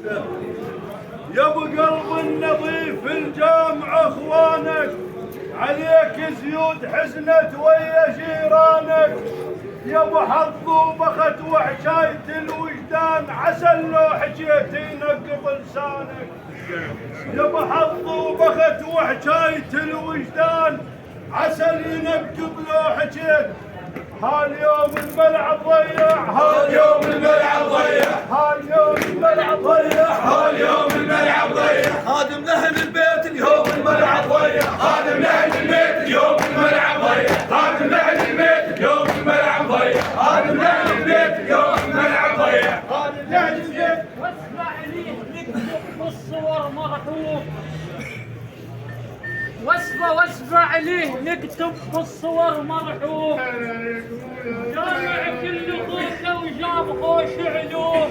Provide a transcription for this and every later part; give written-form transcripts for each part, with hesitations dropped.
يا ابو قلب النظيف الجامع اخوانك، عليك زيود حزنت ويا جيرانك. يا ابو حظ وبخت وحشاية الوجدان، عسى لو حكيت ينقط لسانك. يا ابو حظ وبخت وحشاية الوجدان، عسى ينقط لو حكيت. هاليوم الملعب ضيع، هاليوم الملعب ضيع، هاليوم الملعب ضيع، هاليوم الملعب ضيع. خادم لاهل البيت اليوم الملعب ضيع، خادم لاهل البيت اليوم الملعب ضيع، خادم لاهل البيت اليوم الملعب ضيع، خادم لاهل البيت اليوم الملعب ضيع، خادم لاهل البيت. واسمع لي نكتب بالصور مرحوم، واسمع لي نكتب بالصور مرحوم. جامع كل خوشه وجاب خوش علوم،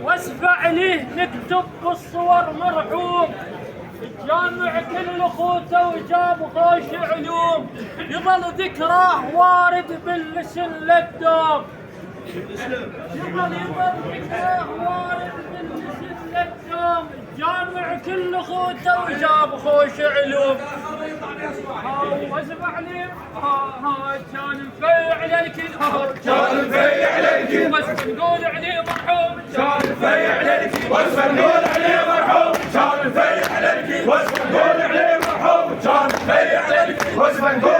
واسمع لي نكتب بالصور مرحوم. جامع كل خوته وجاب خوش علوم، يظل ذكراه وارد باللسن للدوم. يظل ذكراه وارد باللسن للدوم. جامع كل خوته وجاب خوش علوم. واسمع لي كان مفيع للكل، كان مفيع للكل، بس نقول عليه مرحوم. كان مفيع للكل، واسمع نقول عليه مرحوم. كان مفيع للكل، واسمع نقول عليه مرحوم. كان مفيع للكل، واسمع نقول